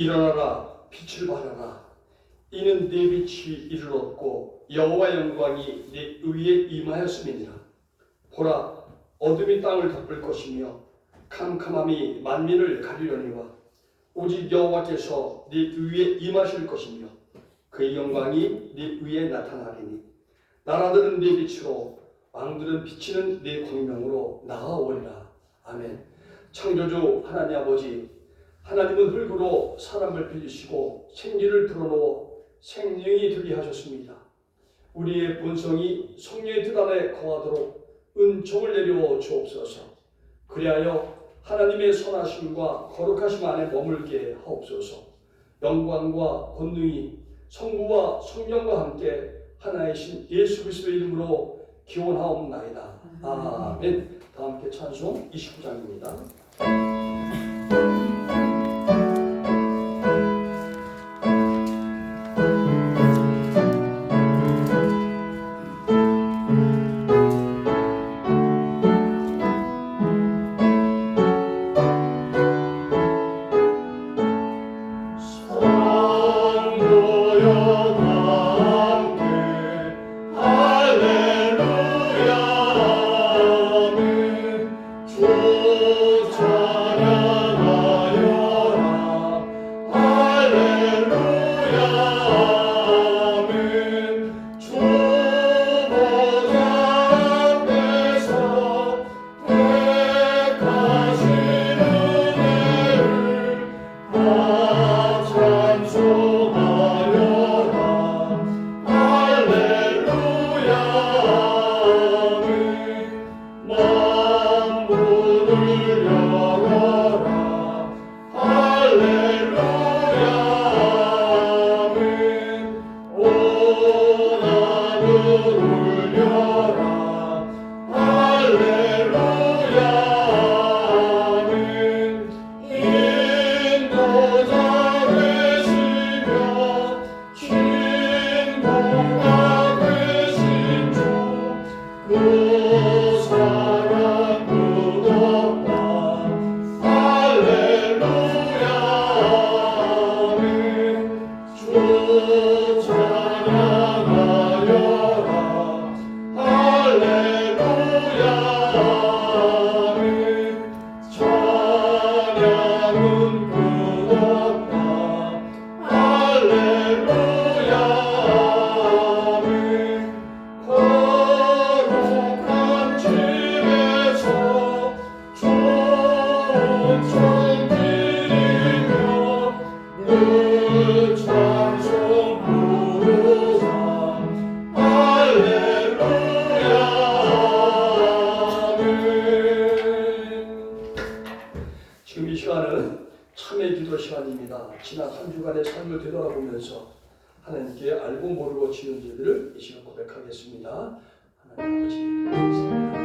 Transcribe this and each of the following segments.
일어나라, 빛을 발하라. 이는 네 빛이 이르렀고 여호와 영광이 네 위에 임하였음이니라. 보라, 어둠이 땅을 덮을 것이며 캄캄함이 만민을 가리려니와 오직 여호와께서 네 위에 임하실 것이며 그의 영광이 네 위에 나타나리니 나라들은 네 빛으로 왕들은 비치는 네 광명으로 나아오리라. 아멘. 창조주 하나님 아버지, 하나님은 흙으로 사람을 빌리시고 생기를 불어넣어 생명이 되게 하셨습니다. 우리의 본성이 성령의 뜻 안에 거하도록 은총을 내려 주옵소서. 그리하여 하나님의 선하심과 거룩하심 안에 머물게 하옵소서. 영광과 권능이 성부와 성령과 함께 하나이신 예수 그리스도의 이름으로 기원하옵나이다. 아멘. 다 함께 찬송 29장입니다. 주 기도 시간입니다. 지난 한 주간의 삶을 되돌아보면서 하나님께 알고 모르고 지은 죄들을 이 시간 고백하겠습니다. 하나님 아버지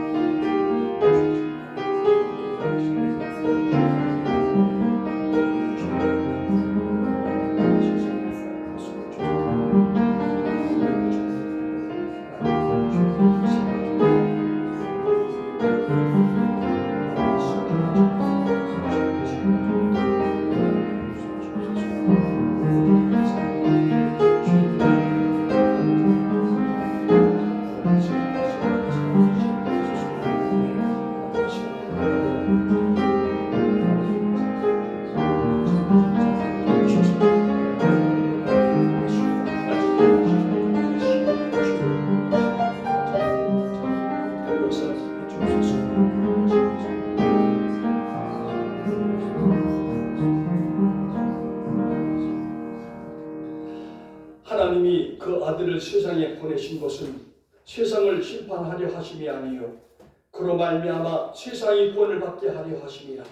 하나님이 그 아들을 세상에 보내신 것은 세상을 심판하려 하심이 아니요 그로 말미암아 세상이 구원을 받게 하려 하심이라.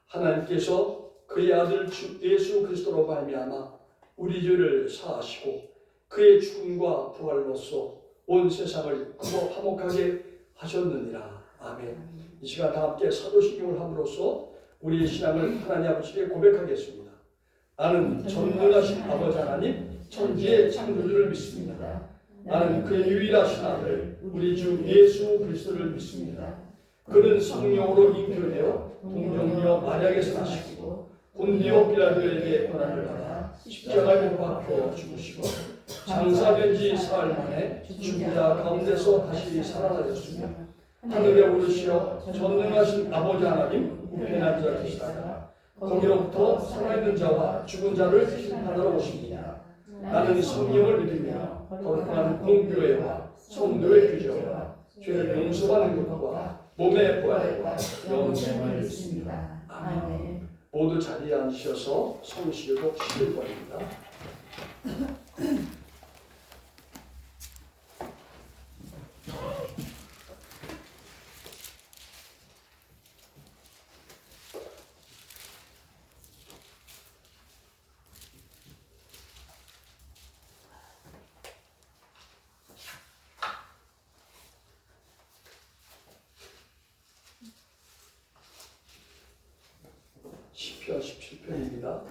하나님께서 그의 아들 주 예수 그리스도로 말미암아 우리 죄를 사하시고 그의 죽음과 부활로써 온 세상을 그로 화목하게 하셨느니라. 아멘. 이 시간 다 함께 사도신경을 함으로써 우리의 신앙을 하나님 아버지께 고백하겠습니다. 나는 전능하신 아버지 하나님 천지의 창조주를 믿습니다. 나는 그의 유일하신 아들 우리 주 예수 그리스도를 믿습니다. 그는 성령으로 잉태되어 동정녀 마리아에게서 나시고 본디오 빌라도에게 고난을 받아 십자가에 못 박혀 죽으시고 장사된 지 사흘 만에 죽은 자 가운데서 다시 살아나셨으며 하늘에 오르시어 전능하신 아버지 하나님 우편에 앉아 계시다가 거기로부터 살아있는 자와 죽은 자를 심판하러 오십니다. 나는 성령을 믿으며 거룩한 공교회와 성도의 규제와 죄를 용서받는 것과 몸의 부활과 영생을 믿습니다. 아멘. 모두 자리에 앉으셔서 성시교독 11번입니다. 시편 17편입니다.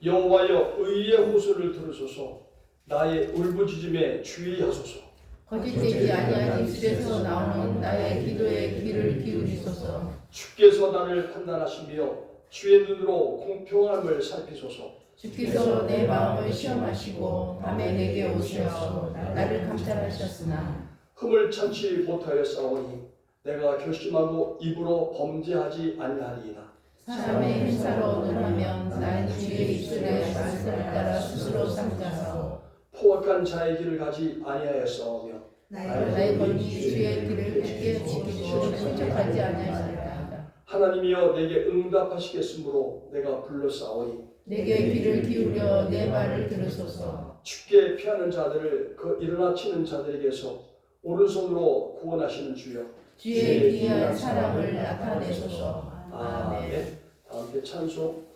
여호와여 의의 호소를 들으소서. 나의 울부짖음에 주의하소서. 거짓되지 아니한 입술에서 나오는 나의 기도에 귀를 기울이소서. 주께서 나를 판단하시며 주의 눈으로 공평함을 살피소서. 주께서 내 마음을 시험하시고 밤에 내게 오셔서 나를 감찰하셨으나 흠을 참지 못하였사오니 내가 결심하고 입으로 범죄하지 아니하리이다. 사람의 행사로 논하면 나는 주의 입술의 말씀을 따라 스스로 상자하고 포악한 자의 길을 가지 아니하였사오며 나의 권위 주의 길을 굳게 지키고 실족하지 아니하였다. 하나님이여 내게 응답하시겠으므로 내가 불렀사오니 내게 귀를 기울여 내 말을 들으소서. 죽게 피하는 자들을 그 일어나 치는 자들에게서 오른손으로 구원하시는 주여 주의 귀한 사랑을 나타내소서. 아멘. 다음에 찬송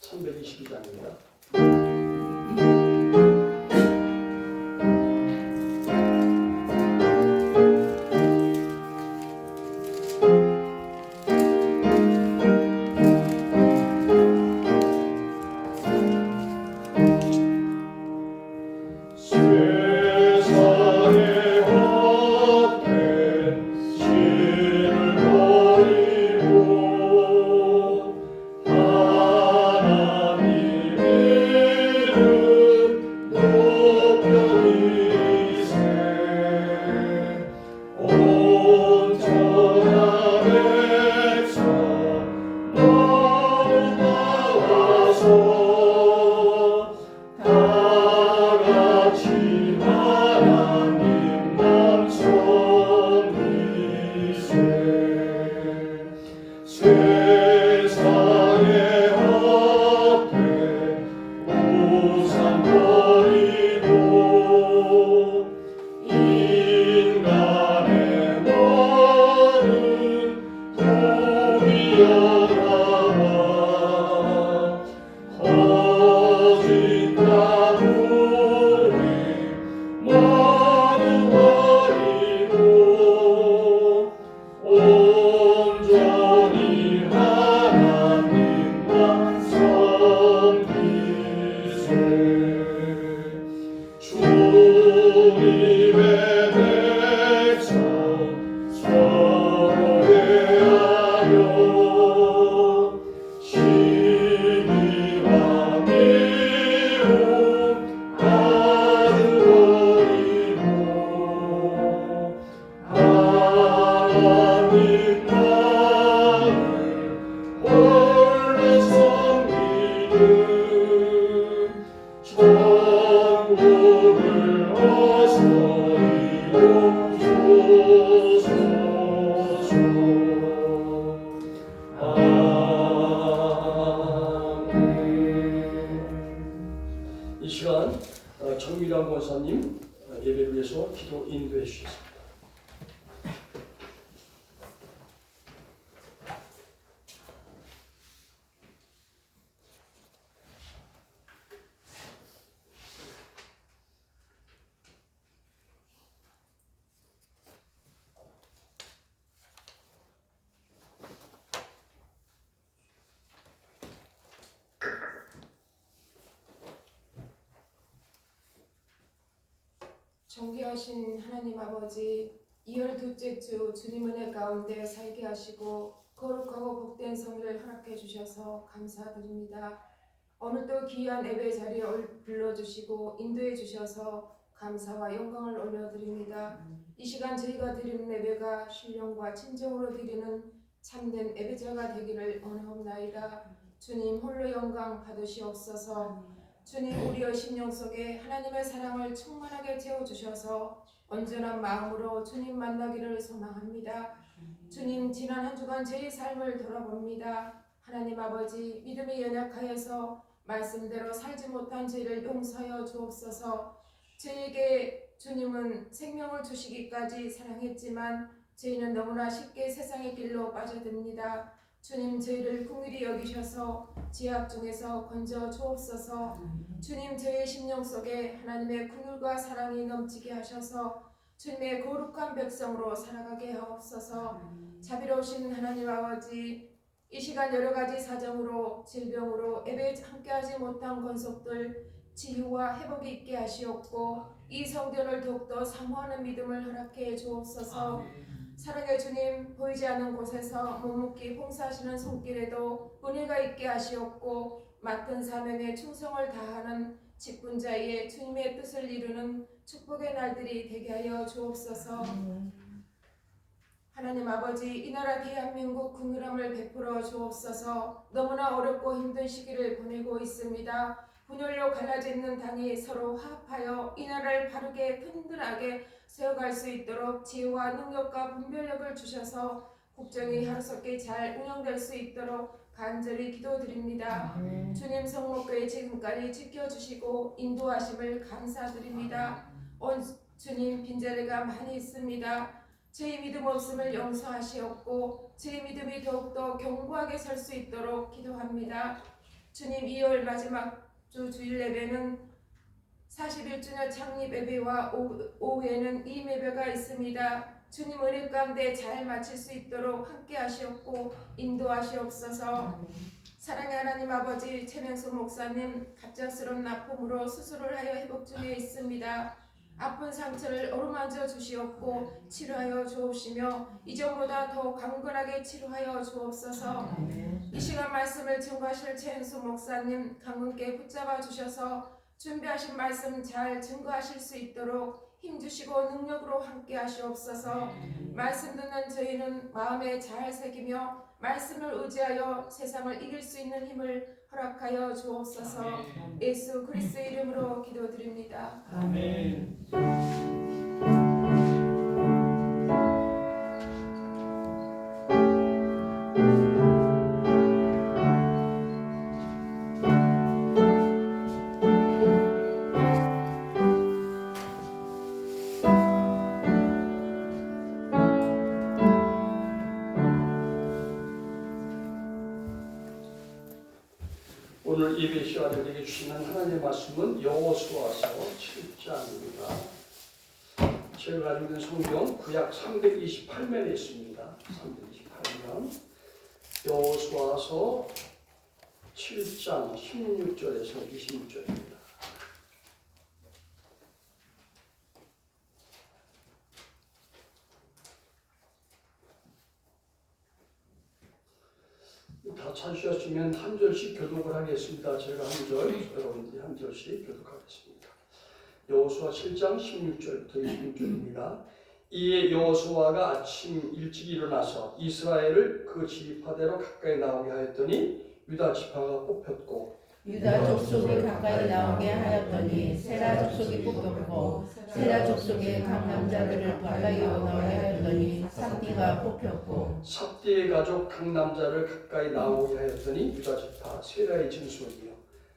322장입니다. 하나님의 시간 정미란 권사님 예배를 위해서 기도 인도해 주시겠습니다. 존귀하신 하나님 아버지, 2월 둘째 주 주님 은혜 가운데 살게 하시고 거룩하고 복된 성회를 허락해 주셔서 감사드립니다. 오늘도 귀한 예배 자리에 불러주시고 인도해 주셔서 감사와 영광을 올려드립니다. 이 시간 저희가 드리는 예배가 신령과 진정으로 드리는 참된 예배자가 되기를 원하옵나이다. 주님 홀로 영광 받으시옵소서. 주님 우리의 심령 속에 하나님의 사랑을 충만하게 채워주셔서 온전한 마음으로 주님 만나기를 소망합니다. 주님 지난 한 주간 저희 삶을 돌아봅니다. 하나님 아버지 믿음이 연약하여서 말씀대로 살지 못한 저희를 용서하여 주옵소서. 저희에게 주님은 생명을 주시기까지 사랑했지만 저희는 너무나 쉽게 세상의 길로 빠져듭니다. 주님 저희를 긍휼히 여기셔서 죄악 중에서 건져 주옵소서. 주님 저희의 심령 속에 하나님의 긍휼과 사랑이 넘치게 하셔서 주님의 거룩한 백성으로 살아가게 하옵소서. 자비로우신 하나님 아버지, 이 시간 여러 가지 사정으로 질병으로 예배에 함께하지 못한 권속들 치유와 회복이 있게 하시옵고 이 성전을 더욱더 사모하는 믿음을 허락해 주옵소서. 사랑의 주님, 보이지 않는 곳에서 묵묵히 봉사하시는 손길에도 은혜가 있게 하시옵고 맡은 사명에 충성을 다하는 직분자의 주님의 뜻을 이루는 축복의 날들이 되게 하여 주옵소서. 하나님 아버지, 이 나라 대한민국 긍휼함을 베풀어 주옵소서. 너무나 어렵고 힘든 시기를 보내고 있습니다. 분열로 갈라져 있는 당이 서로 화합하여 이 나라를 바르게 든든하게 세워갈 수 있도록 지혜와 능력과 분별력을 주셔서 국정이 하루속히 잘 운영될 수 있도록 간절히 기도드립니다. 주님 성목교회 지금까지 지켜주시고 인도하심을 감사드립니다. 온 주님 빈자리가 많이 있습니다. 저희 믿음 없음을 용서하시옵고 저희 믿음이 더욱더 견고하게 설 수 있도록 기도합니다. 주님 2월 마지막 주 주일 예배는 41주년 창립 예배와 오후에는 이 예배가 있습니다. 주님 은혜 가운데 잘 마칠 수 있도록 함께 하시옵고 인도하시옵소서. 사랑의 하나님 아버지, 최명수 목사님 갑작스러운 아픔으로 수술을 하여 회복 중에 있습니다. 아픈 상처를 어루만져 주시옵고 치료하여 주옵시며 이전보다 더 강건하게 치료하여 주옵소서. 이 시간 말씀을 증거하실 최은수 목사님 강건께 붙잡아 주셔서 준비하신 말씀 잘 증거하실 수 있도록 힘주시고 능력으로 함께 하시옵소서. 말씀 듣는 저희는 마음에 잘 새기며 말씀을 의지하여 세상을 이길 수 있는 힘을 허락하여 주옵소서. 예수 그리스도의 이름으로 기도드립니다. 아멘. 오늘 예배 시간에 우리에게 주시는 하나님의 말씀은 여호수아서 7장입니다. 제가 가지고 있는 성경 구약 328면에 있습니다. 328면 여호수아서 7장 16절에서 26절입니다. 다 찾으셨으면 한 절씩 교독을 하겠습니다. 제가 한 절, 여러분들이 한 절씩 교독하겠습니다. 여호수아 7장 16절부터 26절입니다. 이에 여호수아가 아침 일찍 일어나서 이스라엘을 그 지파대로 가까이 나오게 하였더니 유다 지파가 뽑혔고 유다 족속이 가까이 나오게 하였더니 세라 족속이 뽑혔고 세라 족속의 각 남자들을 가까이 나오게 하였더니 삽디가 뽑혔고 삽디의 가족 각 남자를 가까이 나오게 하였더니 유다 지파 세라의 증손이요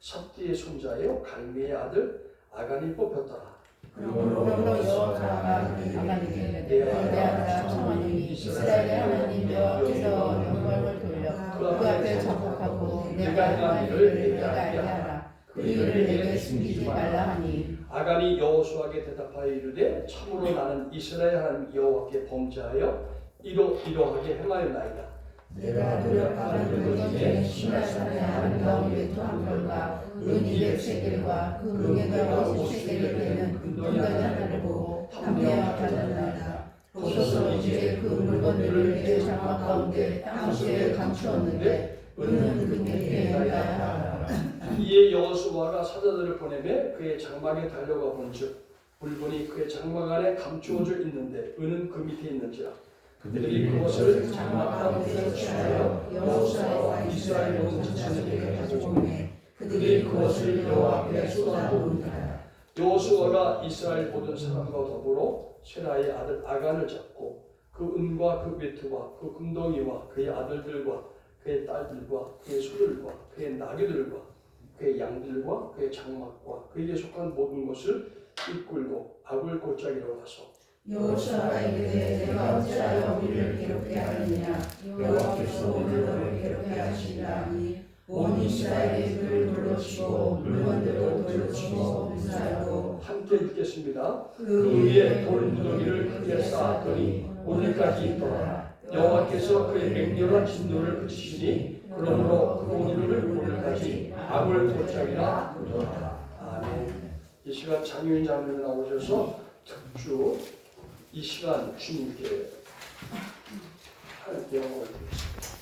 삽디의 손자요 갈미의 아들 아간이 뽑혔더라. 그러므로 여호와가 아간에게 내 아들아 청하노니 이스라엘의 하나님 여호와께서 영광을 돌려 그 앞에 자복하고 내가 행한 일을 내게 알게 하라. 그 일을 내게 숨기지 말라 하니 아간이 여호수아에게 대답하여 이르되 참으로 나는 이스라엘 하나님 여호와께 범죄하여 이러하게 행하였나이다. 내가 노력하는 것 중에 신하산의 아름다운 외투 한 벌과 은 200세겔과 그 무게가 50세겔이 되는 금덩이 하나를 보고 담대와 받았나이다. 보소서 이제 그 물건들을 내 장막 가운데 땅속에 감추었는데 은은 그 곁에 있나이다 하라. 이에 여호수아가 사자들을 보내매 그의 장막에 달려가 본즉 물건이 그의 장막 안에 감추어져 있는데 은은 그 밑에 있는지라. 그들이 그것을 장막 가운데서 취하여 여호수아와 이스라엘 모든 지체들에게 가지고 오매 그들이 그것을 여호와 앞에 쏟아부으니라. 여호수아가 이스라엘 모든 사람과 더불어 세라의 아들 아간을 잡고 그 은과 그 외투와 그 금덩이와 그의 아들들과 그의 딸들과 그의 소들과 그의 나귀들과 그의 양들과 그의 장막과 그에게 속한 모든 것을 이끌고 악을 골짜기로 가서 여호수아가 이르되 내가 어찌하여 우리를 괴롭게 하느냐 여호와께서 오늘 너를 괴롭게 하시리라 하니 온 이스라엘의 그를 돌려치고 물건들도 돌려치고 무사하고 함께 읽겠습니다. 그 위에 돌무더기를 크게 쌓았더니 오늘까지 있더라. 여호와께서 그의 맹렬한 진노를 그치시니 그러므로 그 오늘을 오늘까지 악을 골짜기라 부르더라. 아멘. 이 시간 장유인 장로님 나오셔서 특주 이 시간 주님께 할 영광을 드리겠습니다.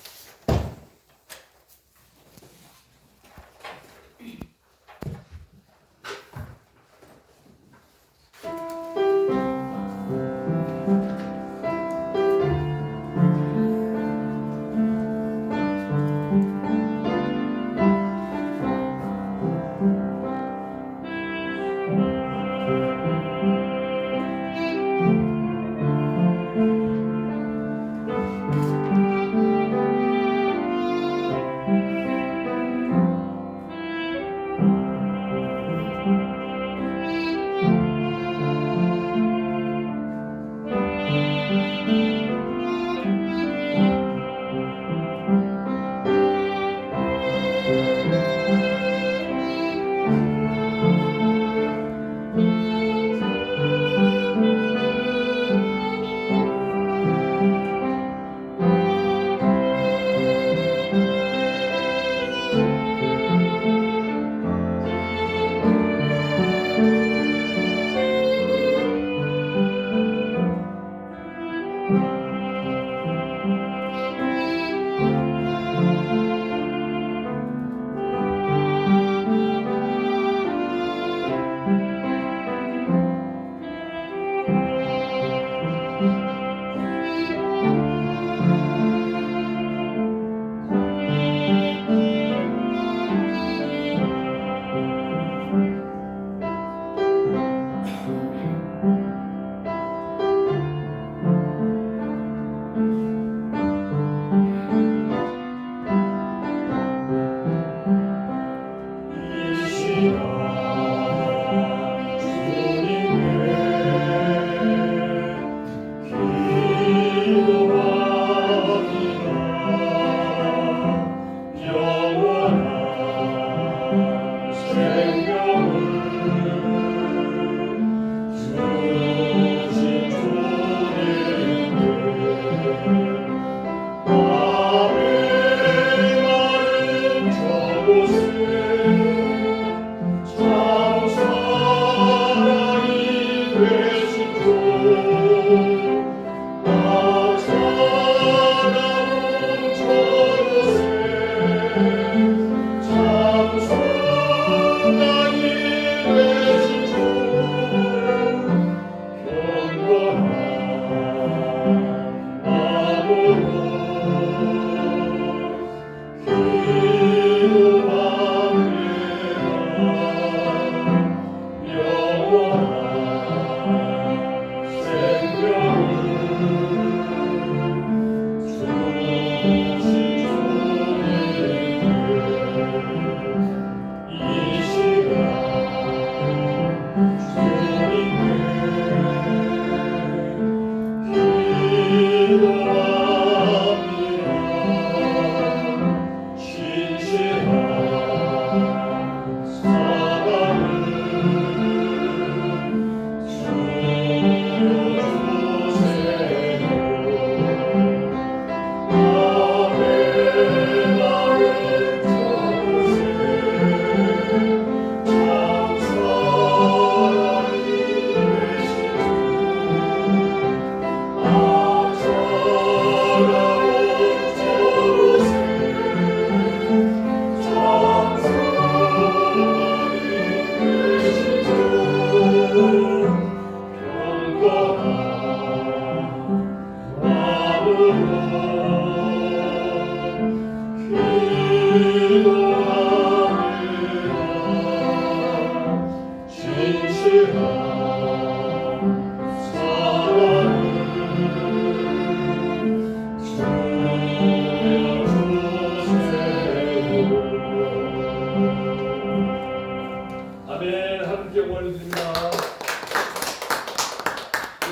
아멘. 함께 올려드립니다.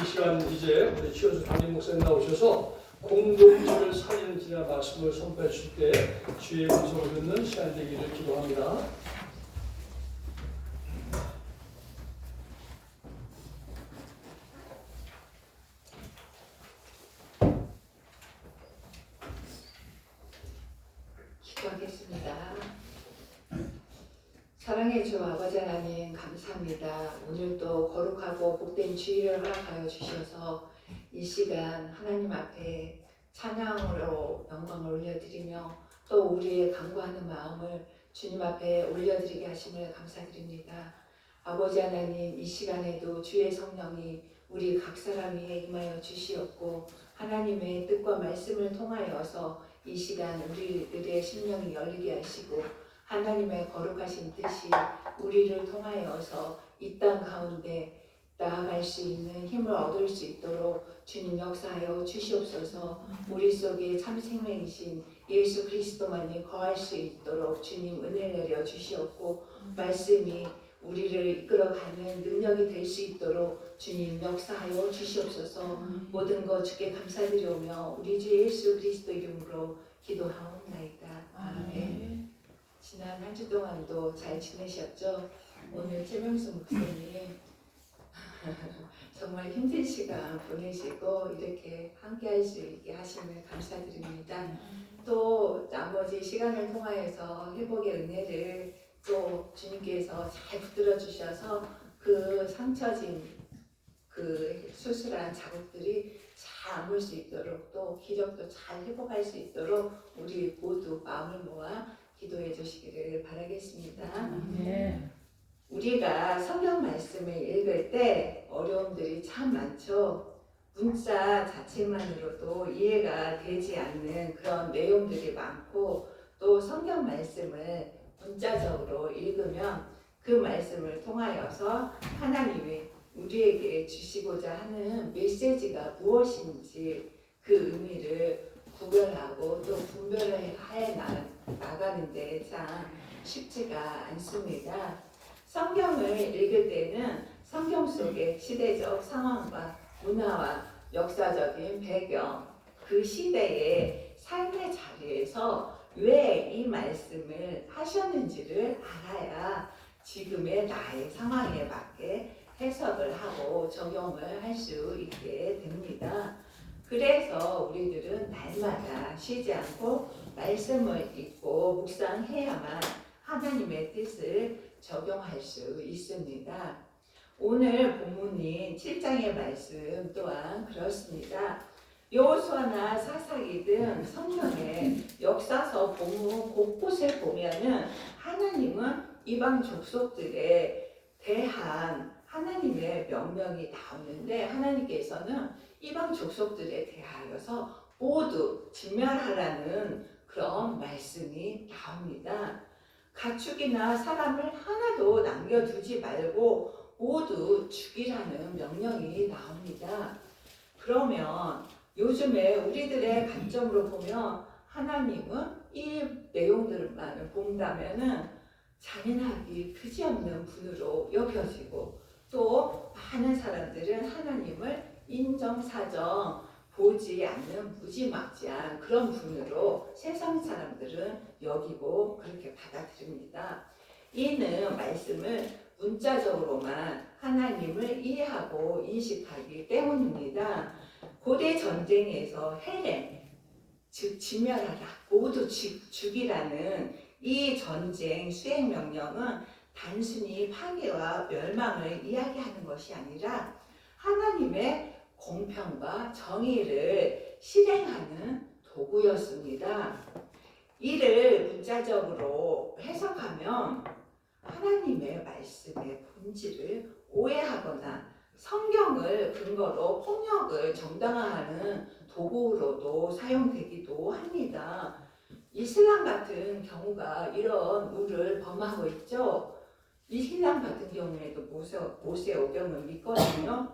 이 시간 이제 우리 최현수 담임 목사님 나오셔서 공동체를 살리는 지나 말씀을 선포해 주실 때 주의 음성을 듣는 시간 되기를 기도합니다. 기도하겠습니다. 사랑의 주 아버지 하나님 감사합니다. 오늘도 거룩하고 복된 주일을 허락하여 주셔서 이 시간 하나님 앞에 찬양으로 영광을 올려드리며 또 우리의 간구하는 마음을 주님 앞에 올려드리게 하심을 감사드립니다. 아버지 하나님, 이 시간에도 주의 성령이 우리 각 사람 위에 임하여 주시옵고 하나님의 뜻과 말씀을 통하여서 이 시간 우리들의 심령이 열리게 하시고 하나님의 거룩하신 뜻이 우리를 통하여서 이 땅 가운데 나아갈 수 있는 힘을 얻을 수 있도록 주님 역사하여 주시옵소서. 우리 속에 참 생명이신 예수 그리스도만이 거할 수 있도록 주님 은혜 내려 주시옵고 말씀이 우리를 이끌어가는 능력이 될 수 있도록 주님 역사하여 주시옵소서. 모든 것 주께 감사드리오며 우리 주 예수 그리스도 이름으로 기도하옵나이다. 아멘. 지난 한 주 동안도 잘 지내셨죠? 오늘 최명수 목사님 정말 힘든 시간 보내시고 이렇게 함께 할 수 있게 하심을 감사드립니다. 또 나머지 시간을 통하여서 회복의 은혜를 또 주님께서 잘 붙들어 주셔서 그 상처진 그 수술한 자국들이 잘 아물 수 있도록 또 기력도 잘 회복할 수 있도록 우리 모두 마음을 모아 기도해 주시기를 바라겠습니다. 네. 우리가 성경 말씀을 읽을 때 어려움들이 참 많죠. 문자 자체만으로도 이해가 되지 않는 그런 내용들이 많고 또 성경 말씀을 문자적으로 읽으면 그 말씀을 통하여서 하나님이 우리에게 주시고자 하는 메시지가 무엇인지 그 의미를 구별하고 또 분별해 나가는데 참 쉽지가 않습니다. 성경을 읽을 때는 성경 속의 시대적 상황과 문화와 역사적인 배경, 그 시대의 삶의 자리에서 왜 이 말씀을 하셨는지를 알아야 지금의 나의 상황에 맞게 해석을 하고 적용을 할 수 있게 됩니다. 그래서 우리들은 날마다 쉬지 않고 말씀을 읽고 묵상해야만 하나님의 뜻을 적용할 수 있습니다. 오늘 본문인 7장의 말씀 또한 그렇습니다. 여호수아나 사사기 등 성경의 역사서 본문 곳곳에 보면은 하나님은 이방 족속들에 대한 하나님의 명령이 나오는데 하나님께서는 이방 족속들에 대하여서 모두 진멸하라는 그런 말씀이 나옵니다. 가축이나 사람을 하나도 남겨두지 말고 모두 죽이라는 명령이 나옵니다. 그러면 요즘에 우리들의 관점으로 보면 하나님은 이 내용들만 본다면은 잔인하기 그지없는 분으로 여겨지고 또 많은 사람들은 하나님을 인정사정 보지 않는 무지막지한 그런 분으로 세상 사람들은 여기고 그렇게 받아들입니다. 이는 말씀을 문자적으로만 하나님을 이해하고 인식하기 때문입니다. 고대 전쟁에서 헬렘, 즉 진멸하라, 모두 죽이라는 이 전쟁 수행 명령은 단순히 파괴와 멸망을 이야기하는 것이 아니라 하나님의 공평과 정의를 실행하는 도구였습니다. 이를 문자적으로 해석하면 하나님의 말씀의 본질을 오해하거나 성경을 근거로 폭력을 정당화하는 도구로도 사용되기도 합니다. 이슬람 같은 경우가 이런 우를 범하고 있죠. 이 신랑 같은 경우에도 모세 오경을 믿거든요.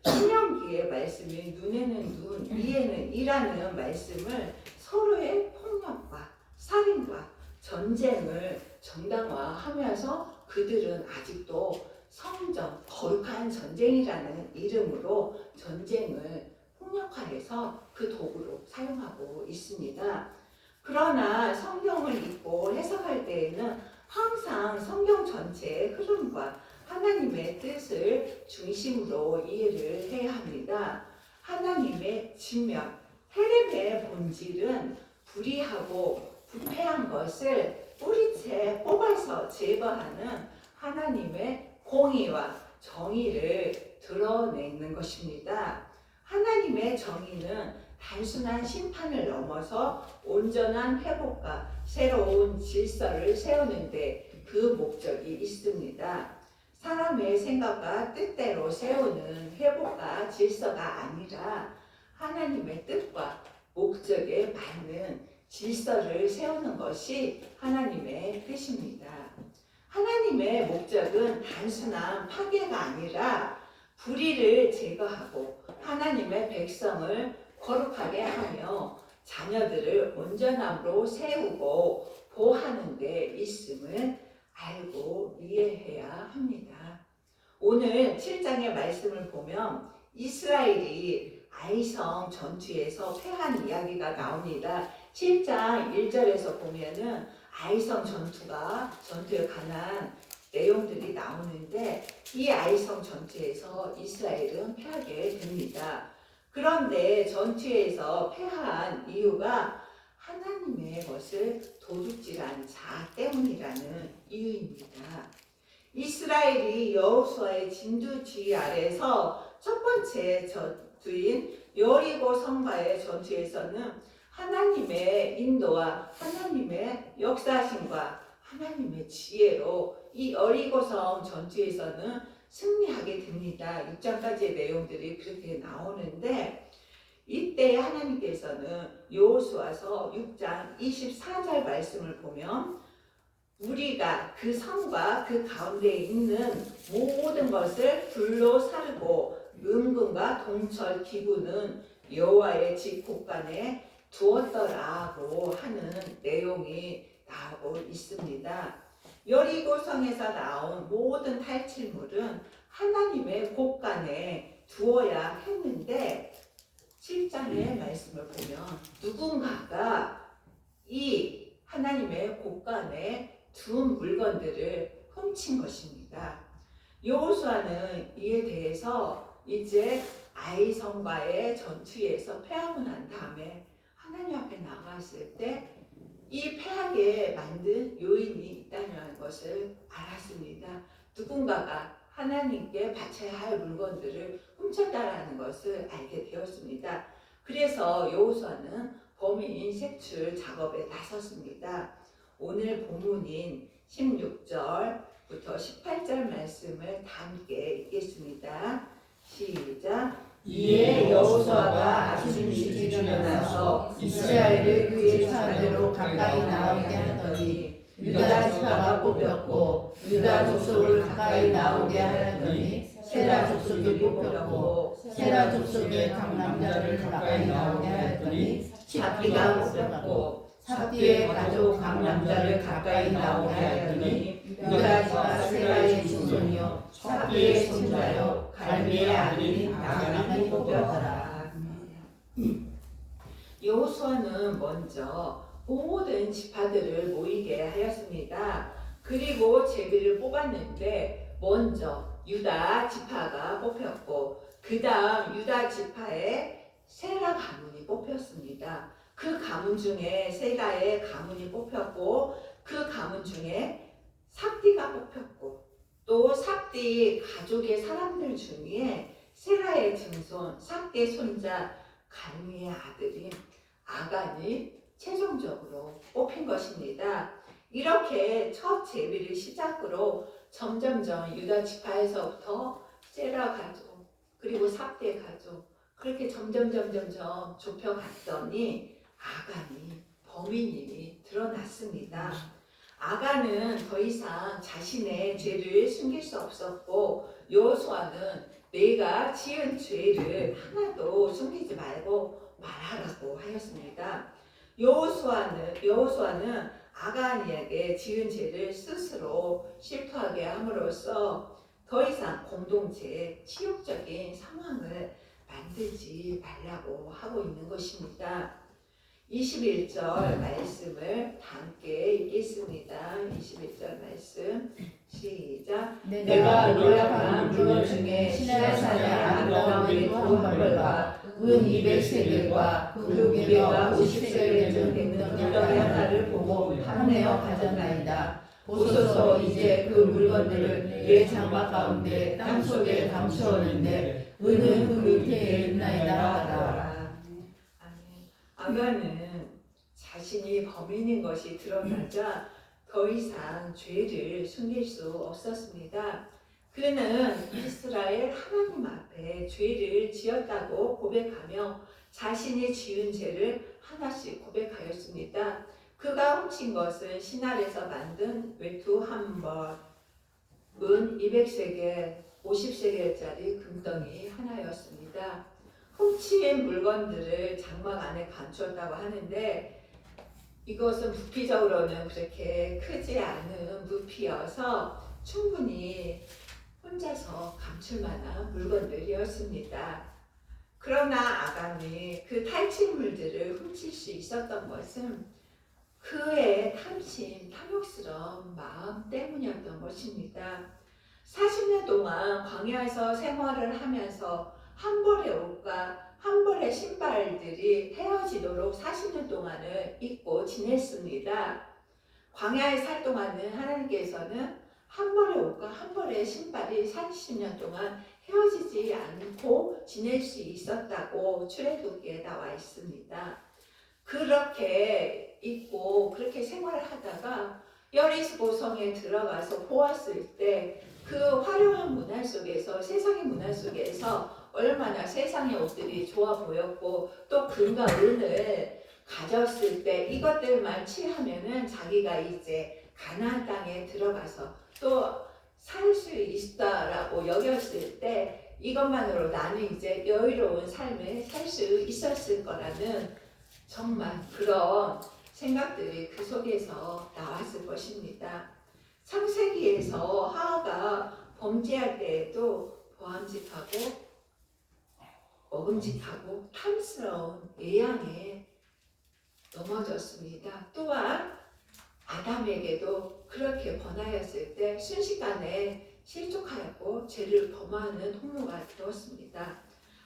신명기의 말씀이 눈에는 눈, 이에는 이라는 말씀을 서로의 폭력과 살인과 전쟁을 정당화하면서 그들은 아직도 성전, 거룩한 전쟁이라는 이름으로 전쟁을 폭력화해서 그 도구로 사용하고 있습니다. 그러나 성경을 읽고 해석할 때에는 항상 성경 전체의 흐름과 하나님의 뜻을 중심으로 이해를 해야 합니다. 하나님의 진면, 헤렘의 본질은 불의하고 부패한 것을 뿌리채 뽑아서 제거하는 하나님의 공의와 정의를 드러내는 것입니다. 하나님의 정의는 단순한 심판을 넘어서 온전한 회복과 새로운 질서를 세우는데 그 목적이 있습니다. 사람의 생각과 뜻대로 세우는 회복과 질서가 아니라 하나님의 뜻과 목적에 맞는 질서를 세우는 것이 하나님의 뜻입니다. 하나님의 목적은 단순한 파괴가 아니라 불의를 제거하고 하나님의 백성을 거룩하게 하며 자녀들을 온전함으로 세우고 보호하는 데 있음을 알고 이해해야 합니다. 오늘 7장의 말씀을 보면 이스라엘이 아이성 전투에서 패한 이야기가 나옵니다. 7장 1절에서 보면은 아이성 전투에 관한 내용들이 나오는데 이 아이성 전투에서 이스라엘은 패하게 됩니다. 그런데 전투에서 패한 이유가 하나님의 것을 도둑질한 자 때문이라는 이유입니다. 이스라엘이 여호수아의 진두지휘 아래서 첫 번째 전투인 여리고 성과의 전투에서는 하나님의 인도와 하나님의 역사하심과 하나님의 지혜로 이 여리고성 전투에서는 승리하게 됩니다. 6장까지의 내용들이 그렇게 나오는데 이때 하나님께서는 여호수아서 6장 24절 말씀을 보면 우리가 그 성과 그 가운데 있는 모든 것을 불로 사르고 은금과 동철 기구는 여호와의 집 곳간에 두었더라고 하는 내용이 나오고 있습니다. 여리고성에서 나온 모든 탈취물은 하나님의 곳간에 두어야 했는데 7장의 말씀을 보면 누군가가 이 하나님의 곳간에 둔 물건들을 훔친 것입니다. 여호수아는 이에 대해서 이제 아이성과의 전투에서 패하고 난 다음에 하나님 앞에 나갔을 때 이 패하게 만든 요인이 있다는 것을 알았습니다. 누군가가 하나님께 바쳐야 할 물건들을 훔쳤다라는 것을 알게 되었습니다. 그래서 여호수아는 범인 색출 작업에 나섰습니다. 오늘 본문인 16절부터 18절 말씀을 다 함께 읽겠습니다. 시작. 이에 여호수아가 아침 일찍 일어나서 이스라엘을 그의 차례로 가까이 나오게 하더니 유다 지파가 뽑혔고 유다 족속을 가까이 나오게 하더니 세라 족속이 뽑혔고 세라 족속의 강남자를 가까이 나오게 하더니 삽디가 뽑혔고 삽디의 가족 강남자를 가까이 나오게 하더니 유다 지파 세라의 친손이요 삽디의 손자요 갈미의 아들인 나단이 뽑혔더라. 여호수아는 먼저 모든 지파들을 모이게 하였습니다. 그리고 제비를 뽑았는데 먼저 유다 지파가 뽑혔고 그 다음 유다 지파의 세라 가문이 뽑혔습니다. 그 가문 중에 세라의 가문이 뽑혔고 그 가문 중에 삽디가 뽑혔고 또 삽디 가족의 사람들 중에 세라의 증손 삽디의 손자 갈미의 아들인 아간이 최종적으로 뽑힌 것입니다. 이렇게 첫 제비를 시작으로 점점점 유다 지파에서부터 세라 가족 그리고 삽디의 가족 그렇게 점점점 좁혀갔더니 아간이 범인이 드러났습니다. 아간은 더 이상 자신의 죄를 숨길 수 없었고 여호수아는 내가 지은 죄를 하나도 숨기지 말고 말하라고 하였습니다. 여호수아는 아간에게 지은 죄를 스스로 실토하게 함으로써 더 이상 공동체에 치욕적인 상황을 만들지 말라고 하고 있는 것입니다. 21절 말씀을 함께 읽겠습니다. 21절 말씀 시작. 내가 노력한 물건 중에 신할 산의 아름다운 외투 한 벌과 은 200세겔과 그 무게가 50세겔 되는 금덩이 하나를 보고 판매어 가졌나이다. 보소서 이제 그 물건들을 내 장막 가운데 땅속에 감추었는데 은은 그 밑에 있나이다 하더라. 아간은 자신이 범인인 것이 드러나자 더 이상 죄를 숨길 수 없었습니다. 그는 이스라엘 하나님 앞에 죄를 지었다고 고백하며 자신이 지은 죄를 하나씩 고백하였습니다. 그가 훔친 것은 신할에서 만든 외투 한 벌, 은 200세겔, 50세겔짜리 금덩이 하나였습니다. 훔친 물건들을 장막 안에 감추었다고 하는데 이것은 부피적으로는 그렇게 크지 않은 부피여서 충분히 혼자서 감출 만한 물건들이었습니다. 그러나 아간이 그 탈취물들을 훔칠 수 있었던 것은 그의 탐욕스러운 마음 때문이었던 것입니다. 40년 동안 광야에서 생활을 하면서 한 벌의 옷과 한 벌의 신발들이 헤어지도록 40년 동안을 입고 지냈습니다. 광야에 살 동안은 하나님께서는 한 벌의 옷과 한 벌의 신발이 40년 동안 헤어지지 않고 지낼 수 있었다고 출애굽기에 나와 있습니다. 그렇게 입고 그렇게 생활을 하다가 여리스 고성에 들어가서 보았을 때 그 화려한 문화 속에서 세상의 문화 속에서 얼마나 세상의 옷들이 좋아 보였고 또 금과 은을 가졌을 때 이것들만 취하면은 자기가 이제 가나안 땅에 들어가서 또 살 수 있다라고 여겼을 때 이것만으로 나는 이제 여유로운 삶을 살 수 있었을 거라는 정말 그런 생각들이 그 속에서 나왔을 것입니다. 창세기에서 하와가 범죄할 때에도 보암직하고 먹음직하고 탐스러운 예양에 넘어졌습니다. 또한 아담에게도 그렇게 번하였을 때 순식간에 실족하였고 죄를 범하는 통로가 되었습니다.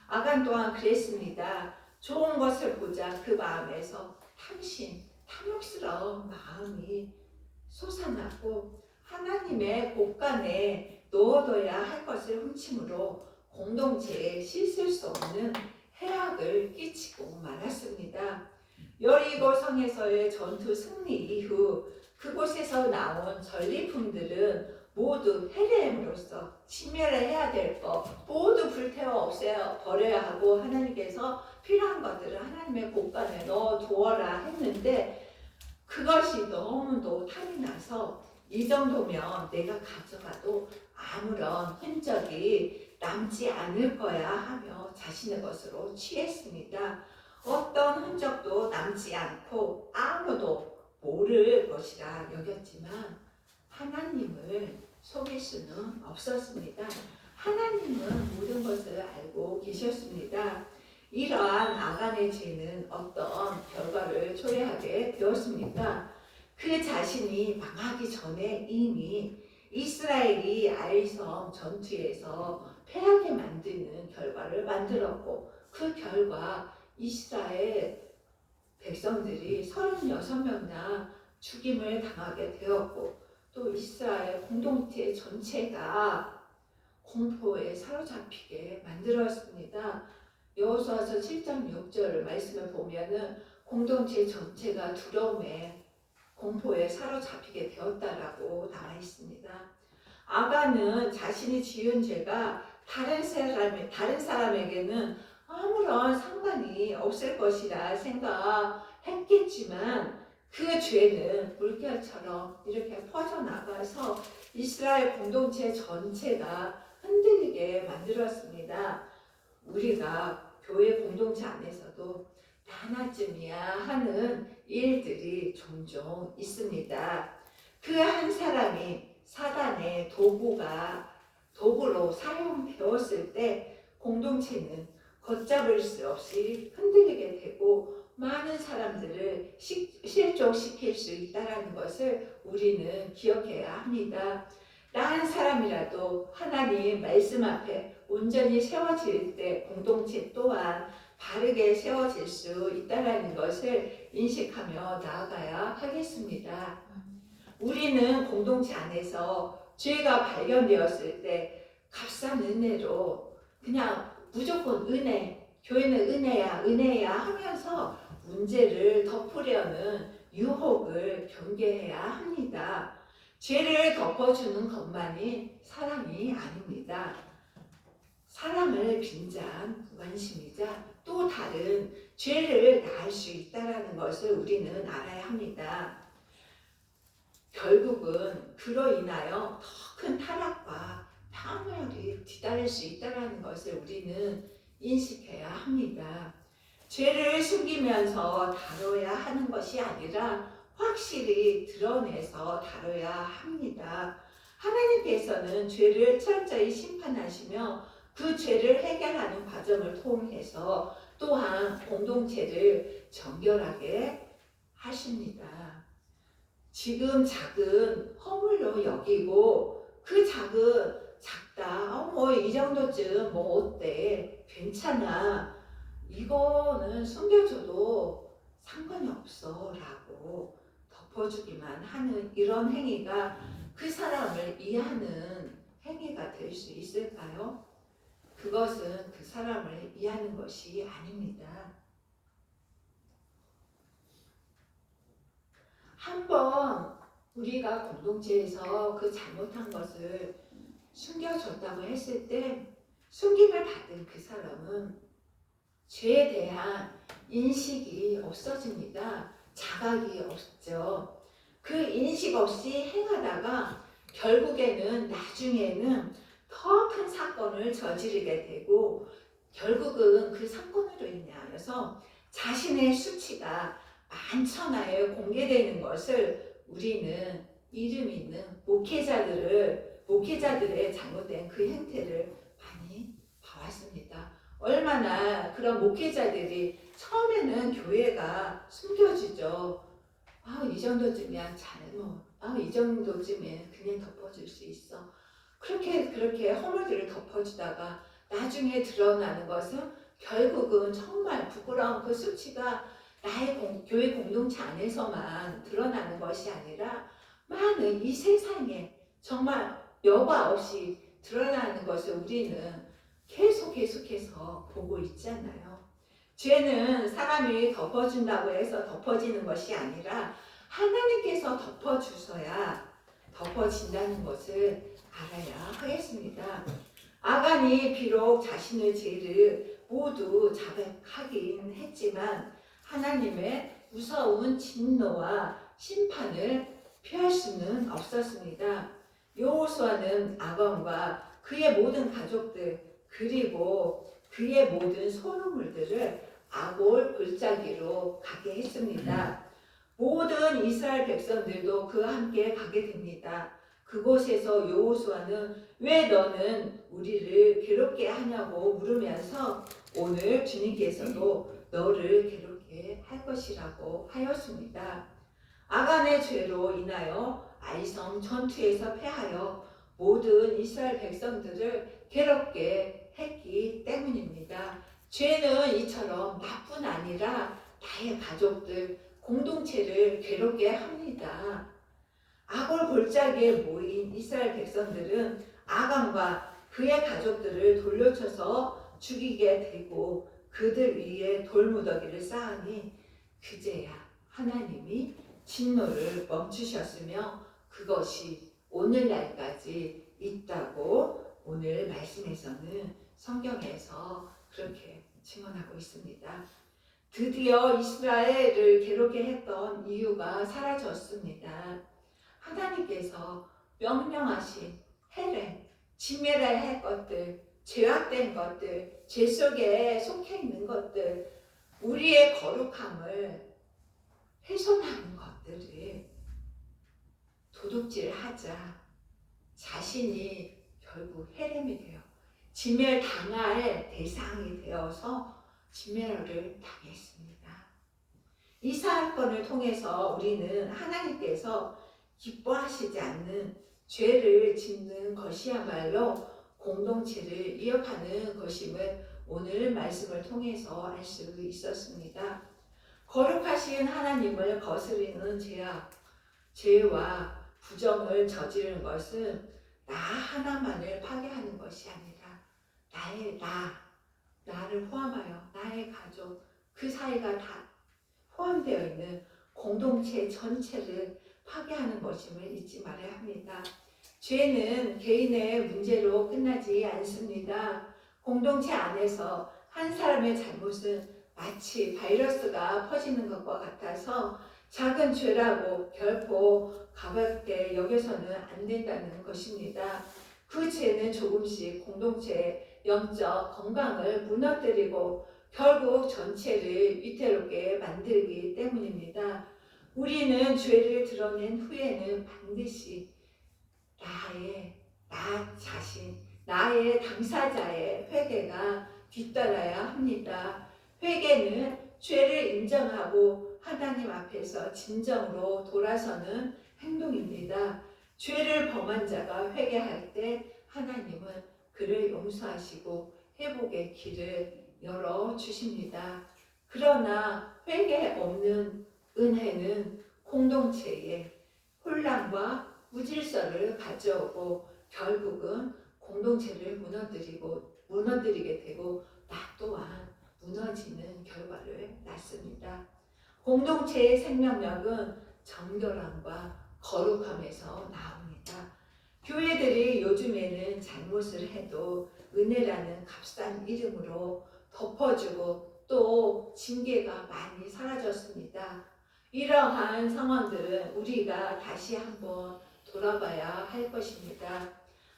아간 또한 그랬습니다. 좋은 것을 보자 그 마음에서 탐욕스러운 마음이 솟아나고 하나님의 곳간에 넣어둬야 할 것을 훔침으로 공동체에 씻을 수 없는 해악을 끼치고 말았습니다. 여리고 성에서의 전투 승리 이후 그곳에서 나온 전리품들은 모두 헤레임으로써 진멸해야 될 것 모두 불태워 없애어 버려야 하고 하나님께서 필요한 것들을 하나님의 곳간에 넣어두어라 했는데 그것이 너무도 탐이 나서 이 정도면 내가 가져가도 아무런 흔적이 남지 않을 거야 하며 자신의 것으로 취했습니다. 어떤 흔적도 남지 않고 아무도 모를 것이라 여겼지만 하나님을 속일 수는 없었습니다. 하나님은 모든 것을 알고 계셨습니다. 이러한 아간의 죄는 어떤 결과를 초래하게 되었습니까? 그 자신이 망하기 전에 이미 이스라엘이 아이성 전투에서 패하게 만드는 결과를 만들었고 그 결과 이스라엘 백성들이 36명이나 죽임을 당하게 되었고 또 이스라엘 공동체 전체가 공포에 사로잡히게 만들었습니다. 여호수아서 7장 6절 말씀을 보면은 공동체 전체가 두려움에 공포에 사로잡히게 되었다라고 나와 있습니다. 아간은 자신이 지은 죄가 다른 사람에게는 아무런 상관이 없을 것이라 생각했겠지만 그 죄는 물결처럼 이렇게 퍼져나가서 이스라엘 공동체 전체가 흔들리게 만들었습니다. 우리가 교회 공동체 안에서도 하나쯤이야 하는 일들이 종종 있습니다. 그 한 사람이 사단의 도구로 사용되었을 때 공동체는 걷잡을 수 없이 흔들리게 되고 많은 사람들을 실족시킬 수 있다는 것을 우리는 기억해야 합니다. 나 한 사람이라도 하나님 말씀 앞에 온전히 세워질 때 공동체 또한 바르게 세워질 수 있다는 것을 인식하며 나아가야 하겠습니다. 우리는 공동체 안에서 죄가 발견되었을 때 값싼 은혜로 그냥 무조건 은혜, 교회는 은혜야 하면서 문제를 덮으려는 유혹을 경계해야 합니다. 죄를 덮어주는 것만이 사랑이 아닙니다. 사랑을 빙자한 관심이자 또 다른 죄를 낳을 수 있다는 것을 우리는 알아야 합니다. 결국은 그로 인하여 더 큰 타락과 파멸이 뒤따를 수 있다는 것을 우리는 인식해야 합니다. 죄를 숨기면서 다뤄야 하는 것이 아니라 확실히 드러내서 다뤄야 합니다. 하나님께서는 죄를 철저히 심판하시며 그 죄를 해결하는 과정을 통해서 또한 공동체를 정결하게 하십니다. 지금 작은 허물로 여기고 그 작다. 이 정도쯤 어때? 괜찮아. 이거는 숨겨줘도 상관이 없어 라고 덮어주기만 하는 이런 행위가 그 사람을 이해하는 행위가 될 수 있을까요? 그것은 그 사람을 이해하는 것이 아닙니다. 한번 우리가 공동체에서 그 잘못한 것을 숨겨줬다고 했을 때 숨김을 받은 그 사람은 죄에 대한 인식이 없어집니다. 자각이 없죠. 그 인식 없이 행하다가 결국에는 나중에는 더 큰 사건을 저지르게 되고 결국은 그 사건으로 인하여서 자신의 수치가 만천하에 공개되는 것을 우리는 이름 있는 목회자들의 잘못된 그 행태를 많이 봐왔습니다. 얼마나 그런 목회자들이 처음에는 교회가 숨겨지죠. 이 정도쯤이야 잘못. 이 정도쯤에 그냥 덮어줄 수 있어. 그렇게 허물들을 덮어주다가 나중에 드러나는 것은 결국은 정말 부끄러운 그 수치가 나의 교회 공동체 안에서만 드러나는 것이 아니라 많은 이 세상에 정말 여과 없이 드러나는 것을 우리는 계속해서 보고 있잖아요. 죄는 사람이 덮어준다고 해서 덮어지는 것이 아니라 하나님께서 덮어주셔야 덮어진다는 것을 알아야 하겠습니다. 아간이 비록 자신의 죄를 모두 자백하긴 했지만 하나님의 무서운 진노와 심판을 피할 수는 없었습니다. 여호수아는 아간과 그의 모든 가족들 그리고 그의 모든 소유물들을 아골 골짜기로 가게 했습니다. 모든 이스라엘 백성들도 그와 함께 가게 됩니다. 그곳에서 여호수아는 왜 너는 우리를 괴롭게 하냐고 물으면서 오늘 주님께서도 너를 괴롭게 할 것이라고 하였습니다. 아간의 죄로 인하여 아이성 전투에서 패하여 모든 이스라엘 백성들을 괴롭게 했기 때문입니다. 죄는 이처럼 나뿐 아니라 나의 가족들, 공동체를 괴롭게 합니다. 아골 골짜기에 모인 이스라엘 백성들은 아간과 그의 가족들을 돌려쳐서 죽이게 되고 그들 위에 돌무더기를 쌓으니 그제야 하나님이 진노를 멈추셨으며 그것이 오늘날까지 있다고 오늘 말씀에서는 성경에서 그렇게 증언하고 있습니다. 드디어 이스라엘을 괴롭게 했던 이유가 사라졌습니다. 하나님께서 명령하신 헤렘, 지멸해야 할 것들, 죄악된 것들, 죄 속에 속해 있는 것들, 우리의 거룩함을 훼손하는 것들을 도둑질을 하자 자신이 결국 헤렘이 되어 지멸당할 대상이 되어서 지멸을 당했습니다. 이 사건을 통해서 우리는 하나님께서 기뻐하시지 않는 죄를 짓는 것이야말로 공동체를 위협하는 것임을 오늘 말씀을 통해서 알 수 있었습니다. 거룩하신 하나님을 거스르는 죄와 부정을 저지르는 것은 나 하나만을 파괴하는 것이 아니라 나를 포함하여 나의 가족, 그 사이가 다 포함되어 있는 공동체 전체를 파괴하는 것임을 잊지 말아야 합니다. 죄는 개인의 문제로 끝나지 않습니다. 공동체 안에서 한 사람의 잘못은 마치 바이러스가 퍼지는 것과 같아서 작은 죄라고 결코 가볍게 여겨서는 안 된다는 것입니다. 그 죄는 조금씩 공동체의 영적 건강을 무너뜨리고 결국 전체를 위태롭게 만들기 때문입니다. 우리는 죄를 드러낸 후에는 반드시 나 자신, 나의 당사자의 회개가 뒤따라야 합니다. 회개는 죄를 인정하고 하나님 앞에서 진정으로 돌아서는 행동입니다. 죄를 범한 자가 회개할 때 하나님은 그를 용서하시고 회복의 길을 열어주십니다. 그러나 회개 없는 은혜는 공동체에 혼란과 무질서를 가져오고 결국은 공동체를 무너뜨리게 되고 나 또한 무너지는 결과를 낳습니다. 공동체의 생명력은 정결함과 거룩함에서 나옵니다. 교회들이 요즘에는 잘못을 해도 은혜라는 값싼 이름으로 덮어주고 또 징계가 많이 사라졌습니다. 이러한 상황들은 우리가 다시 한번 돌아봐야 할 것입니다.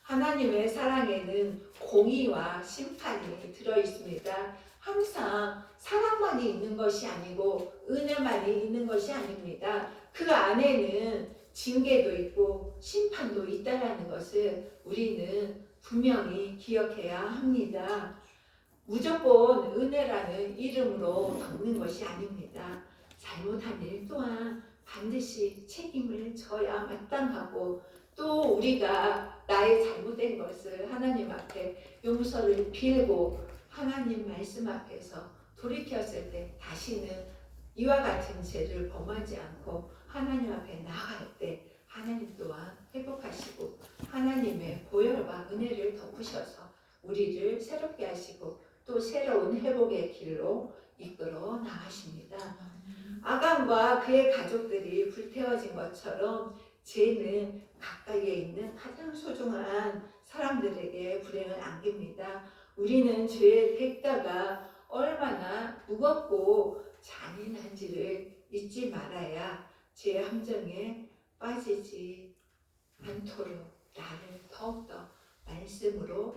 하나님의 사랑에는 공의와 심판이 들어있습니다. 항상 사랑만이 있는 것이 아니고 은혜만이 있는 것이 아닙니다. 그 안에는 징계도 있고 심판도 있다는 것을 우리는 분명히 기억해야 합니다. 무조건 은혜라는 이름으로 덮는 것이 아닙니다. 잘못한 일 또한 반드시 책임을 져야 마땅하고 또 우리가 나의 잘못된 것을 하나님 앞에 용서를 빌고 하나님 말씀 앞에서 돌이켰을 때 다시는 이와 같은 죄를 범하지 않고 하나님 앞에 나아갈 때 하나님 또한 회복하시고 하나님의 보혈과 은혜를 덮으셔서 우리를 새롭게 하시고 또 새로운 회복의 길로 이끌어 나가십니다. 아간과 그의 가족들이 불태워진 것처럼 죄는 가까이에 있는 가장 소중한 사람들에게 불행을 안깁니다. 우리는 죄의 대가가 얼마나 무겁고 잔인한지를 잊지 말아야 죄의 함정에 빠지지 않도록 나를 더욱더 말씀으로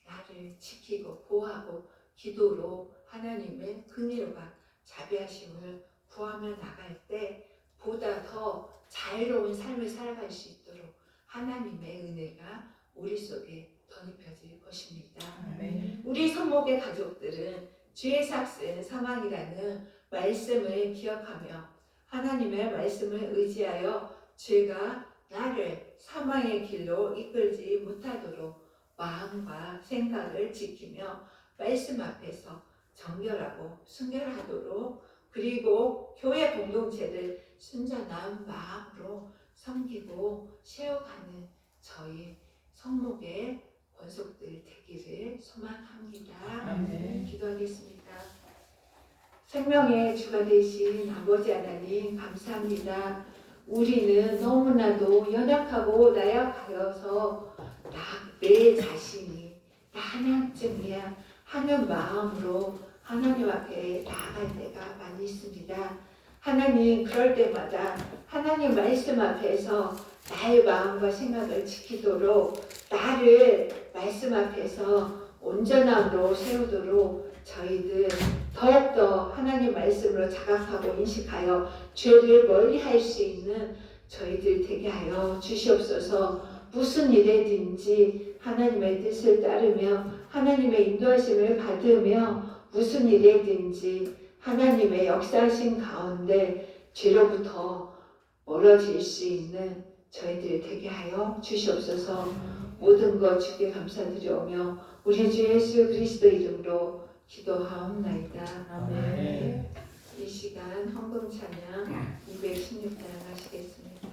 나를 지키고 보호하고 기도로 하나님의 긍휼과 자비하심을 구하며 나갈 때 보다 더 자유로운 삶을 살아갈 수 있도록 하나님의 은혜가 우리 속에 덧입혀질 것입니다. 아멘. 우리 성목의 가족들은 죄의 삭은 사망이라는 말씀을 기억하며 하나님의 말씀을 의지하여 죄가 나를 사망의 길로 이끌지 못하도록 마음과 생각을 지키며 말씀 앞에서 정결하고 순결하도록 그리고 교회 공동체를 순전한 마음으로 섬기고 세워가는 저희 성목의 권속들 되기를 소망합니다. 아멘. 기도하겠습니다. 생명의 주가 되신 아버지 하나님 감사합니다. 우리는 너무나도 연약하고 나약하여서 내 자신이 나 하나쯤이야 하는 마음으로 하나님 앞에 나아갈 때가 많이 있습니다. 하나님 그럴 때마다 하나님 말씀 앞에서 나의 마음과 생각을 지키도록 나를 말씀 앞에서 온전함으로 세우도록 저희들 더욱더 하나님 말씀으로 자각하고 인식하여 죄를 멀리할 수 있는 저희들 되게 하여 주시옵소서. 무슨 일에든지 하나님의 뜻을 따르며 하나님의 인도하심을 받으며 무슨 일에든지 하나님의 역사하신 가운데 죄로부터 멀어질 수 있는 저희들 되게 하여 주시옵소서. 모든 것 주께 감사드리오며 우리 주 예수 그리스도 이름으로 기도하옵나이다. 아멘. 이 시간 헌금 찬양 216단 하시겠습니다.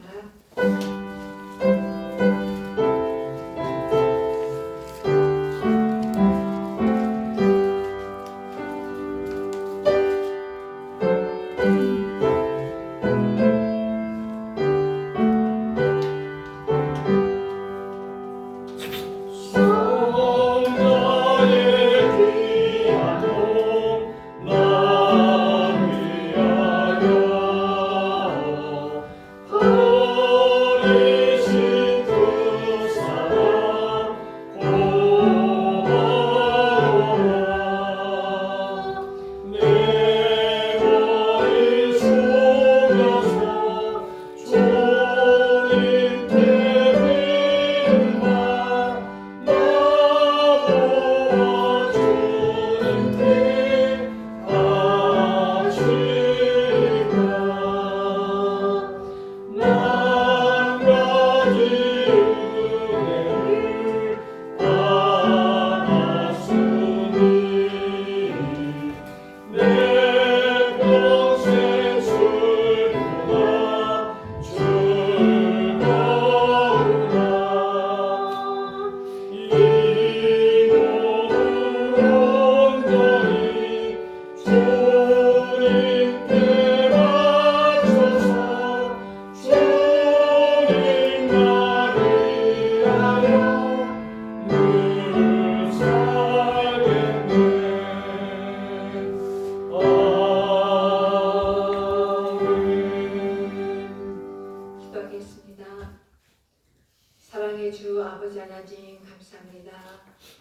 사랑의 주 아버지 하나님 감사합니다.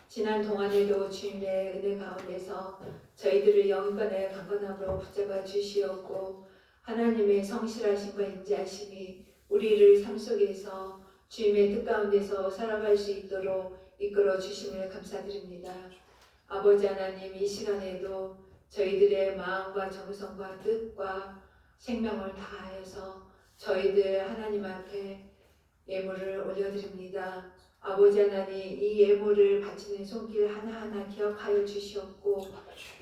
지난 동안에도 주님의 은혜 가운데서 저희들을 영광의 강건함으로 붙잡아 주시었고 하나님의 성실하심과 인자하심이 우리를 삶 속에서 주님의 뜻 가운데서 살아갈 수 있도록 이끌어 주심을 감사드립니다. 아버지 하나님 이 시간에도 저희들의 마음과 정성과 뜻과 생명을 다하여서 저희들 하나님 앞에 예물을 올려드립니다. 아버지 하나님 이 예물을 바치는 손길 하나하나 기억하여 주시옵고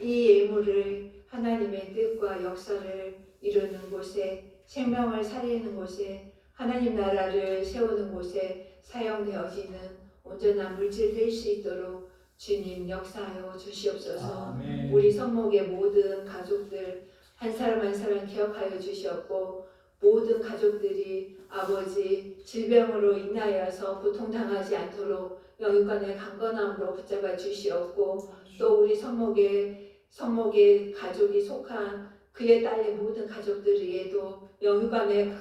이 예물을 하나님의 뜻과 역사를 이루는 곳에 생명을 살리는 곳에 하나님 나라를 세우는 곳에 사용되어지는 온전한 물질 될 수 있도록 주님 역사하여 주시옵소서. 아멘. 우리 성목의 모든 가족들 한 사람 한 사람 기억하여 주시옵고 모든 가족들이 아버지 질병으로 인하여서 고통당하지 않도록 영육간의 강건함으로 붙잡아 주시옵고 또 우리 성목의 가족이 속한 그에 딸린 모든 가족들에게도 영육간의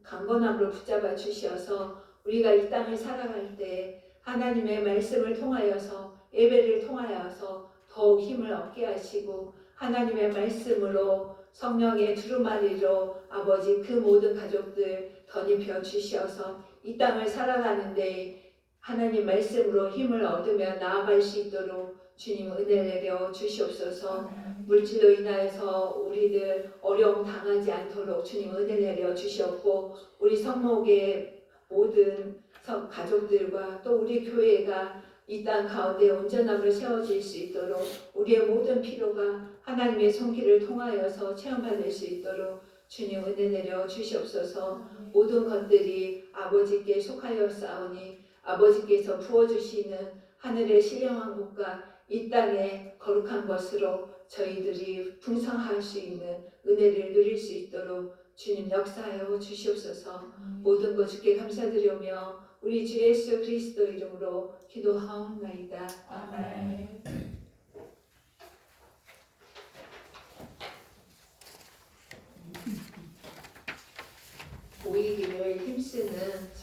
강건함으로 붙잡아 주시어서 우리가 이 땅을 살아갈 때 하나님의 말씀을 통하여서 예배를 통하여서 더욱 힘을 얻게 하시고 하나님의 말씀으로 성령의 두루마리로 아버지 그 모든 가족들 덧입혀 주시어서 이 땅을 살아가는데 하나님 말씀으로 힘을 얻으며 나아갈 수 있도록 주님 은혜 내려 주시옵소서. 물질로 인하여서 우리들 어려움 당하지 않도록 주님 은혜 내려 주시옵고 우리 성목의 모든 가족들과 또 우리 교회가 이 땅 가운데 온전함으로 세워질 수 있도록 우리의 모든 필요가 하나님의 손길을 통하여서 체험받을 수 있도록 주님 은혜 내려 주시옵소서. 모든 것들이 아버지께 속하였사오니 아버지께서 부어주시는 하늘의 신령한 것과 이 땅의 거룩한 것으로 저희들이 풍성할 수 있는 은혜를 누릴 수 있도록 주님 역사하여 주시옵소서. 모든 것 주께 감사드리오며 우리 주 예수 그리스도 이름으로 기도하옵나이다. 아멘.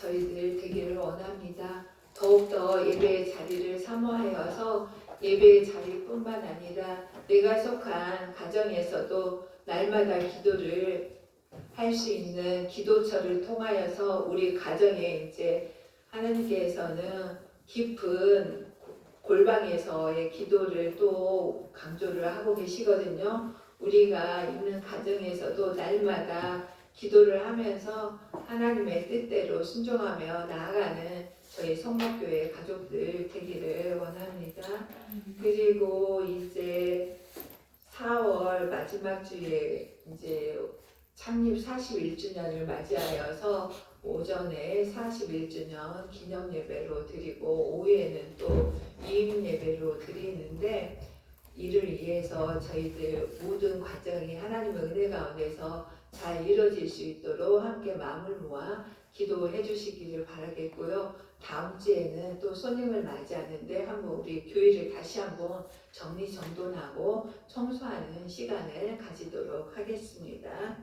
저희들 되기를 원합니다. 더욱더 예배의 자리를 사모하여서 예배의 자리뿐만 아니라 내가 속한 가정에서도 날마다 기도를 할 수 있는 기도처를 통하여서 우리 가정에 이제 하나님께서는 깊은 골방에서의 기도를 또 강조를 하고 계시거든요. 우리가 있는 가정에서도 날마다 기도를 하면서 하나님의 뜻대로 순종하며 나아가는 저희 성목교회 가족들 되기를 원합니다. 그리고 이제 4월 마지막 주에 이제 창립 41주년을 맞이하여서 오전에 41주년 기념 예배로 드리고 오후에는 또 이임 예배로 드리는데 이를 위해서 저희들 모든 과정이 하나님의 은혜 가운데서 잘 이루어질 수 있도록 함께 마음을 모아 기도해 주시기를 바라겠고요. 다음 주에는 또 손님을 맞이하는데 한번 우리 교회를 다시 한번 정리정돈하고 청소하는 시간을 가지도록 하겠습니다.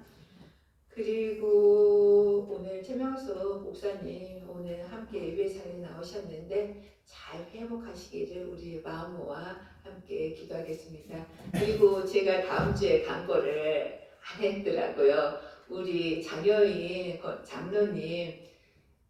그리고 오늘 최명수 목사님 오늘 함께 예배 자리에 나오셨는데 잘 회복하시기를 우리 마음 모아 함께 기도하겠습니다. 그리고 제가 다음 주에 광고를 안 했더라고요. 우리 장여인 장로님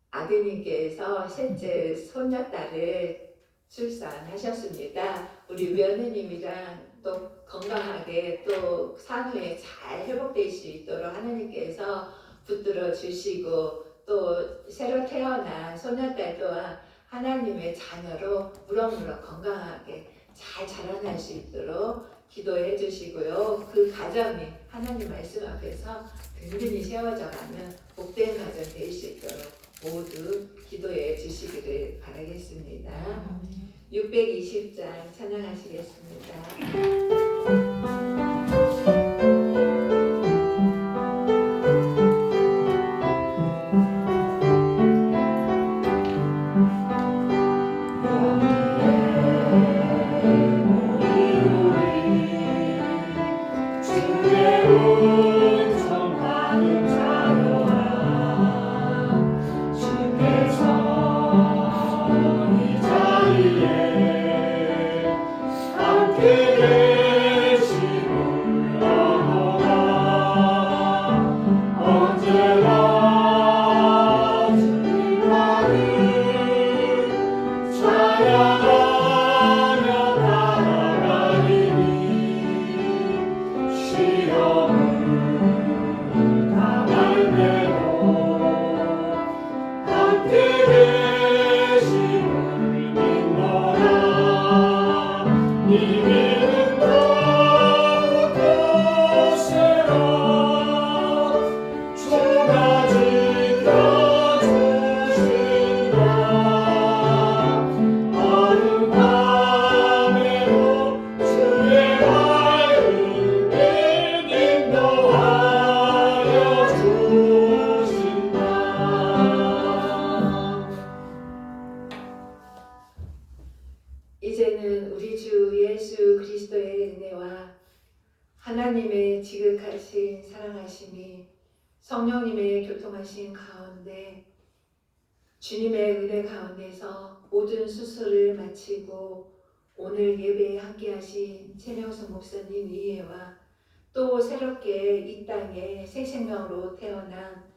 아드님께서 셋째 손녀딸을 출산하셨습니다. 우리 며느님이랑 또 건강하게 또 산후에 잘 회복될 수 있도록 하나님께서 붙들어 주시고 또 새로 태어난 손녀딸 또한 하나님의 자녀로 무럭무럭 건강하게 잘 자라날 수 있도록 기도해 주시고요. 그 가정이 하나님 말씀 앞에서 든든히 세워져 가면 복된 가정 될 수 있도록 모두 기도해 주시기를 바라겠습니다. 620장 찬양하시겠습니다. 이제는 우리 주 예수 그리스도의 은혜와 하나님의 지극하신 사랑하심이 성령님의 교통하신 가운데 주님의 은혜 가운데서 모든 수술을 마치고 오늘 예배에 함께하신 최명수 목사님 이해와 또 새롭게 이 땅에 새 생명으로 태어난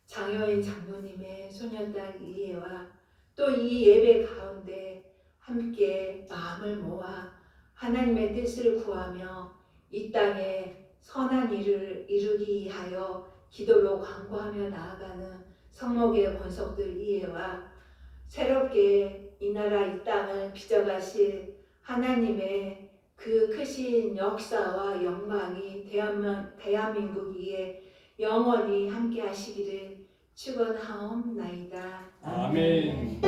장여인 장로님의 소녀딸 이해와 또 이 예배 가운데 함께 마음을 모아 하나님의 뜻을 구하며 이 땅에 선한 일을 이루기 위하여 기도로 간구하며 나아가는 성목의 권속들 이해와 새롭게 이 나라 이 땅을 빚어가실 하나님의 그 크신 역사와 영광이 대한민국 위에 영원히 함께 하시기를 축원하옵나이다. 아멘.